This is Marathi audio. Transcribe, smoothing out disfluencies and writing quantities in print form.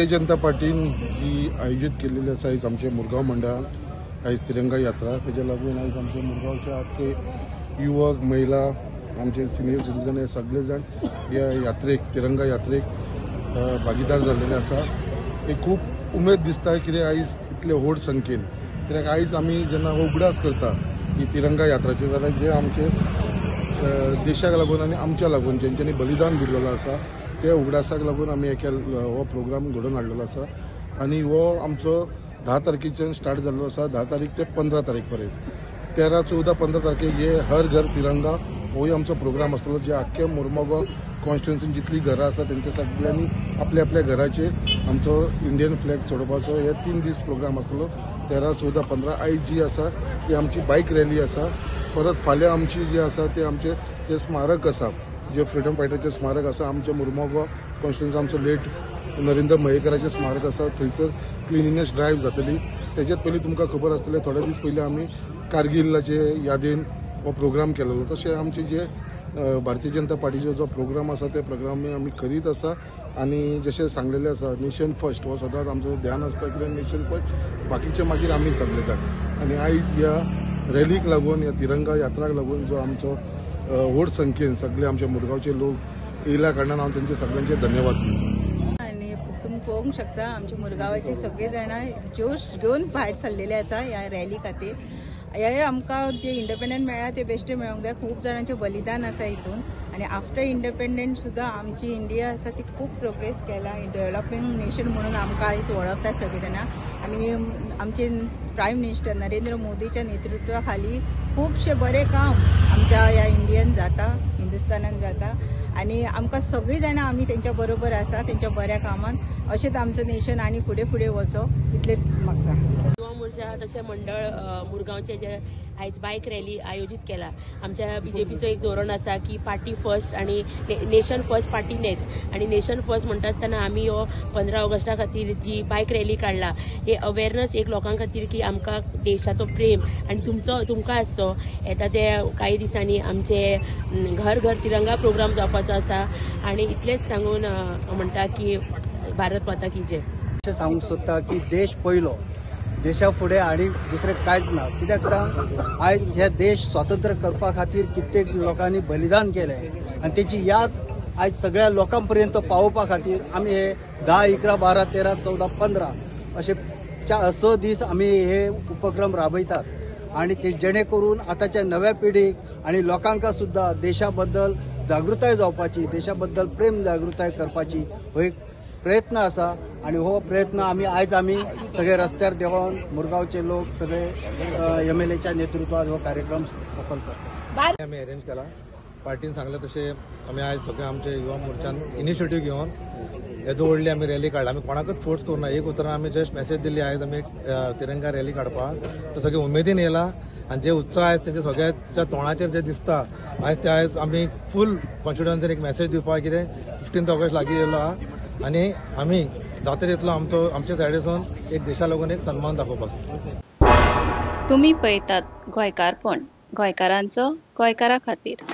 भारतीय जनता पार्टीन जी आयोजित केलेली आसा आयज आमचे मुरगांव मंडळान आयज तिरंगा यात्रा तेच्या लागून आयज आमचे मुरगांवचे आख्खे युवक महिला आमचे सिनियर सिटीजन हे सगळे जण ह्या यात्रेक तिरंगा यात्रेक भागीदार जाल्लेले आसा। हे खूब उमेद दिसता कित्याक आयज इतले व्हड संख्येन कित्याक आयज आमी जेन्ना उगडास करता ही तिरंगा यात्राची जाल्यार जे आमचे देशाक लागून आनी आमच्या लागून जेंच्यांनी बलिदान दिल्लेलो आसा त्या उगडासाक लागून आमी हो प्रोग्राम घडोवन हाडलेलो आसा आनी हो आमचो 10 तारखेच्यान स्टार्ट जाल्लो आसा 10 तारीख ते 15 तारीख पर्यंत 13, 14, 15 तारखेक हे हर घर तिरंगा होय आमचो प्रोग्राम आसतलो जे आख्खे मुरमुगांव कॉन्स्टिट्युएन्सीन जितली घरां आसा तेंच्या सगळ्यांनी आपल्या आपल्या घराचे आमचो इंडियन फ्लॅग चडोवपाचो हे 3 दीस प्रोग्राम आसतलो 13, 14, 15 आयज जी आसा ती आमची बायक रॅली आसा। परत फाल्यां आमची जी आसा ते आमचे जे स्मारक आसा जे फ्रिडम फायटरचे स्मारक आसा आमचे मुरमुगांव कॉन्स्टिट्युएन्सी आमचो लेट नरेंद्र मयेकराचें स्मारक आसा थंयसर क्लिनिनेस ड्रायव्ह जातली। तेच्यात पयलीं तुमकां खबर आसतलें थोडे दीस पयलीं आमी कारगिलाचे यादेन हो प्रोग्राम केलेलो तशें आमचे जे भारतीय जनता पार्टीचो जो प्रोग्राम आसा ते प्रोग्राम आमी करीत आसा आनी जशें सांगलेलें आसा नेशन फर्स्ट हो सदांच आमचो ध्यान आसता कित्याक नेशन फर्स्ट बाकीचे मागीर आमी सगळे जाण आनी आयज ह्या रॅलीक लागून ह्या तिरंगा यात्राक लागून जो आमचो व्हड संख्येन सगळे आमचे मुरगांवचे लोक येयल्या कारणान हांव तेंचे सगळ्यांचे धन्यवाद दिता। आणि तुम्ही पळोवंक शकता आमचे मुरगांवाचे सगळे जाण जोश घेवन भायर सरलेले आसा ह्या रॅली खातीर। हे आमकां जे इंडिपेंडंट मेळ्ळा ते बेश्टे मेळोंक जाय। खूब जाणांचें बलिदान आसा हितून आनी आफ्टर इंडिपेंडंट सुद्दां आमची इंडिया आसा ती खूब प्रोग्रेस केला डेव्हलपिंग नेशन म्हणून आमकां आयज वळखता सगळे जाणां। आनी आमचे प्रायम मिनिस्टर नरेंद्र मोदीच्या नेतृत्वा खाली खूबशे बरे काम आमच्या ह्या इंडियन जाता हिंदुस्थानान जाता आनी आमकां सगळीं जाणां आमी तेंच्या बरोबर आसा तेंच्या बऱ्या कामान अशेंच आमचो नेशन आनी फुडें फुडें वचो इतलेंच मागता। युवा मोर्चा तशें मंडळ मुरगांवचे जे आयज बायक रॅली आयोजीत केला। आमच्या बीजेपीचो एक धोरण आसा की पार्टी फर्स्ट आणि नेशन फर्स्ट पार्टी नेक्स्ट आणि नेशन फर्स्ट म्हणटा आसतना आमी हो 15 ऑगस्टा खातीर जी बायक रॅली काडला हे अवेरनस एक लोकां खातीर की आमकां देशाचो प्रेम आणि तुमकां आसचो येता ते काही दिसांनी आमचे घर घर तिरंगा प्रोग्राम जावपाचो आसा आणि इतलेच सांगून म्हणटा की भारत माता की जय। अशें सांगूंक सोदता की देश पयलो देशा फुडें आनी दुसरें कांयच ना कित्याक सांग आयज हे देश स्वातंत्र्य करपा खातीर कित्येक लोकांनी बलिदान केलें आनी तेची याद आयज सगळ्या लोकां पर्यंत पावोवपा खातीर आमी हे 10, 11, 12, 13, 14, 15 अशे 6 दीस आमी हे उपक्रम राबयतात आनी ते जेणे करून आतांच्या नव्या पिढीक आनी लोकांक सुद्दां देशा बद्दल जागृताय जावपाची देशा बद्दल प्रेम जागृताय करपाची हो एक प्रयत्न आसा आणि हो प्रयत्न आयज आमी सगळे रस्त्यार देवून मुरगांवचे लोक सगळे MLAच्या नेतृत्वात हो कार्यक्रम सफल करतात। आमी अरेंज केला पार्टीन सांगले तशें आमी आयज सगळे आमचे युवा मोर्चान इनिशिएटीव घेवन येदो व्हडली आमी रॅली काडला। आमी कोणाकूच फोर्स करूना एक उतरां आमी जस्ट मेसेज दिल्ली आयज आमी तिरंगा रॅली काडपाक तर सगळे उमेदीन येयला आनी जे उत्साह आयज तेंचे सगळ्याच्या तोंडाचेर जे दिसता आयज आमी फूल कॉन्स्टिट्युएन्सीन एक मेसेज दिवपाक कितें 15 ऑगस्ट लागीं येयलो आहा आनी आमी जाता तितलो आमचे सायडीसून एक देशा लागून एक सन्मान दाखोवपाचो। तुम्ही पळयतात गोंयकारपण गोंयकारांचो गोंयकारा खातीर।